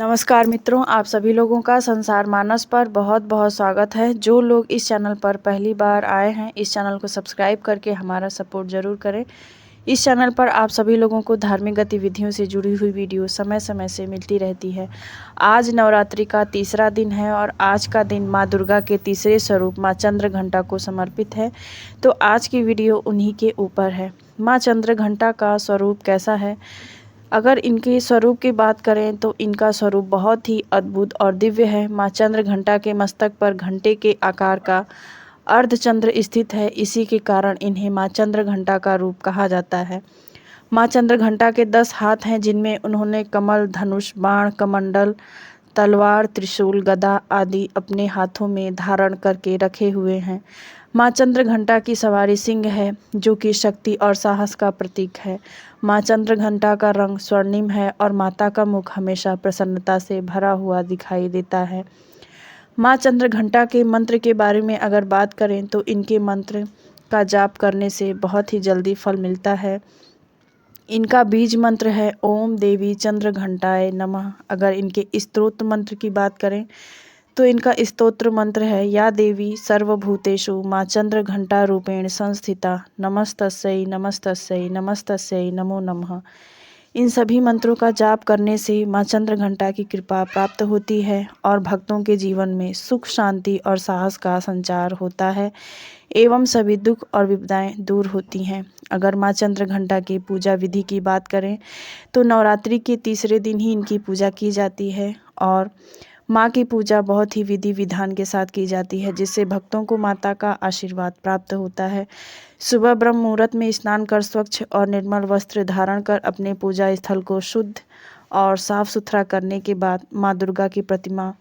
नमस्कार मित्रों, आप सभी लोगों का संसार मानस पर बहुत बहुत स्वागत है। जो लोग इस चैनल पर पहली बार आए हैं, इस चैनल को सब्सक्राइब करके हमारा सपोर्ट ज़रूर करें। इस चैनल पर आप सभी लोगों को धार्मिक गतिविधियों से जुड़ी हुई वीडियो समय समय से मिलती रहती है। आज नवरात्रि का तीसरा दिन है और आज का दिन माँ दुर्गा के तीसरे स्वरूप माँ चंद्रघंटा को समर्पित है। तो आज की वीडियो उन्हीं के ऊपर है। माँ चंद्रघंटा का स्वरूप कैसा है? अगर इनके स्वरूप की बात करें तो इनका स्वरूप बहुत ही अद्भुत और दिव्य है। माँ चंद्रघंटा के मस्तक पर घंटे के आकार का अर्धचंद्र स्थित है। इसी के कारण इन्हें माँ चंद्रघंटा का रूप कहा जाता है। माँ चंद्रघंटा के 10 हाथ हैं, जिनमें उन्होंने कमल, धनुष, बाण, कमंडल, तलवार, त्रिशूल, गदा आदि अपने हाथों में धारण करके रखे हुए हैं। माँ चंद्रघंटा की सवारी सिंह है, जो कि शक्ति और साहस का प्रतीक है। माँ चंद्रघंटा का रंग स्वर्णिम है और माता का मुख हमेशा प्रसन्नता से भरा हुआ दिखाई देता है। माँ चंद्रघंटा के मंत्र के बारे में अगर बात करें तो इनके मंत्र का जाप करने से बहुत ही जल्दी फल मिलता है। इनका बीज मंत्र है ओम देवी चंद्रघंटाय नमः। अगर इनके स्तोत्र मंत्र की बात करें तो इनका स्तोत्र मंत्र है या देवी सर्वभूतेषु माँ चंद्रघंटा रूपेण संस्थिता नमस्तस्यै नमस्तस्यै नमस्तस्यै नमो नमः। इन सभी मंत्रों का जाप करने से माँ चंद्रघंटा की कृपा प्राप्त होती है और भक्तों के जीवन में सुख, शांति और साहस का संचार होता है एवं सभी दुख और विपदाएं दूर होती हैं। अगर माँ चंद्रघंटा की पूजा विधि की बात करें तो नवरात्रि के तीसरे दिन ही इनकी पूजा की जाती है और माँ की पूजा बहुत ही विधि विधान के साथ की जाती है, जिससे भक्तों को माता का आशीर्वाद प्राप्त होता है। सुबह ब्रह्म मुहूर्त में स्नान कर स्वच्छ और निर्मल वस्त्र धारण कर अपने पूजा स्थल को शुद्ध और साफ सुथरा करने के बाद माँ दुर्गा की प्रतिमा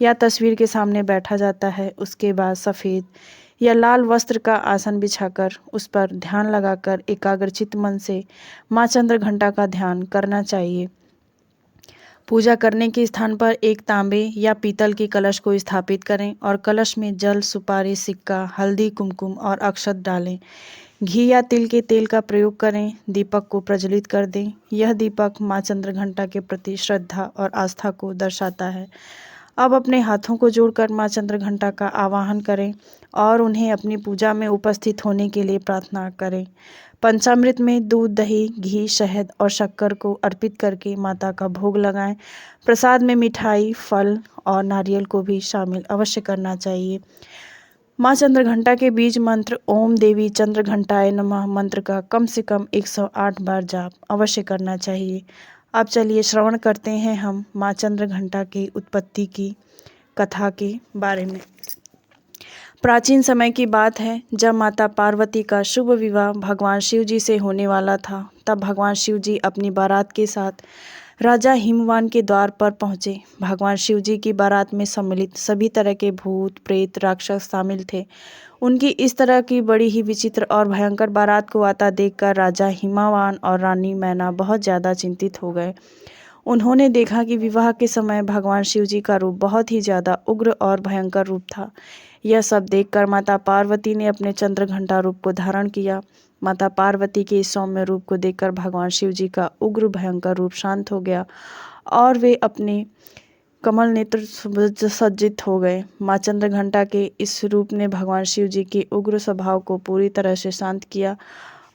या तस्वीर के सामने बैठा जाता है। उसके बाद सफ़ेद या लाल वस्त्र का आसन बिछाकर उस पर ध्यान लगाकर एकाग्रचित्त मन से माँ चंद्रघंटा का ध्यान करना चाहिए। पूजा करने के स्थान पर एक तांबे या पीतल के कलश को स्थापित करें और कलश में जल, सुपारी, सिक्का, हल्दी, कुमकुम और अक्षत डालें। घी या तिल के तेल का प्रयोग करें। दीपक को प्रज्वलित कर दें। यह दीपक माँ चंद्रघंटा के प्रति श्रद्धा और आस्था को दर्शाता है। अब अपने हाथों को जोड़कर माँ चंद्रघंटा का आवाहन करें और उन्हें अपनी पूजा में उपस्थित होने के लिए प्रार्थना करें। पंचामृत में दूध, दही, घी, शहद और शक्कर को अर्पित करके माता का भोग लगाएं। प्रसाद में मिठाई, फल और नारियल को भी शामिल अवश्य करना चाहिए। माँ चंद्रघंटा के बीज मंत्र ओम देवी चंद्रघंटाय नमः मंत्र का कम से कम 108 बार जाप अवश्य करना चाहिए। अब चलिए श्रवण करते हैं हम माँ चंद्रघंटा की उत्पत्ति की कथा के बारे में। प्राचीन समय की बात है, जब माता पार्वती का शुभ विवाह भगवान शिव जी से होने वाला था। तब भगवान शिव जी अपनी बारात के साथ राजा हिमवान के द्वार पर पहुँचे। भगवान शिव जी की बारात में सम्मिलित सभी तरह के भूत, प्रेत, राक्षस शामिल थे। उनकी इस तरह की बड़ी ही विचित्र और भयंकर बारात को आता देखकर राजा हिमवान और रानी मैना बहुत ज़्यादा चिंतित हो गए। उन्होंने देखा कि विवाह के समय भगवान शिव जी का रूप बहुत ही ज़्यादा उग्र और भयंकर रूप था। यह सब देखकर माता पार्वती ने अपने चंद्रघंटा रूप को धारण किया। माता पार्वती के इस सौम्य रूप को देखकर भगवान शिव जी का उग्र भयंकर रूप शांत हो गया और वे अपने कमल नेत्र सज्जित हो गए। माँ चंद्रघंटा के इस रूप ने भगवान शिव जी के उग्र स्वभाव को पूरी तरह से शांत किया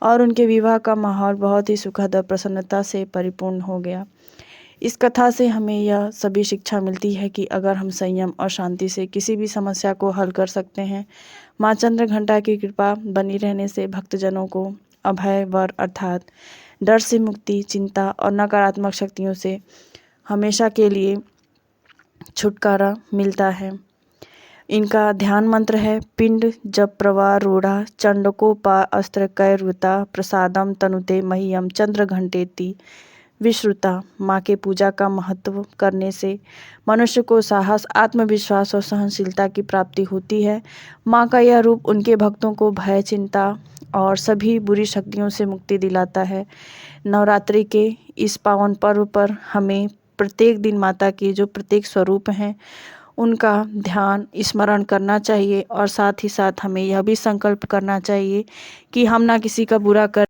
और उनके विवाह का माहौल बहुत ही सुखद और प्रसन्नता से परिपूर्ण हो गया। इस कथा से हमें यह सभी शिक्षा मिलती है कि अगर हम संयम और शांति से किसी भी समस्या को हल कर सकते हैं, माँ चंद्रघंटा की कृपा बनी रहने से भक्तजनों को अभय वर अर्थात डर से मुक्ति, चिंता और नकारात्मक शक्तियों से हमेशा के लिए छुटकारा मिलता है। इनका ध्यान मंत्र है पिंड जप प्रवाह रूढ़ा चंडकोपा अस्त्र कैरुता प्रसादम तनुते मह्यम चंद्रघंटेति विश्रुता। माँ के पूजा का महत्व करने से मनुष्य को साहस, आत्मविश्वास और सहनशीलता की प्राप्ति होती है। माँ का यह रूप उनके भक्तों को भय, चिंता और सभी बुरी शक्तियों से मुक्ति दिलाता है। नवरात्रि के इस पावन पर्व पर हमें प्रत्येक दिन माता के जो प्रत्येक स्वरूप हैं उनका ध्यान स्मरण करना चाहिए और साथ ही साथ हमें यह भी संकल्प करना चाहिए कि हम ना किसी का बुरा कर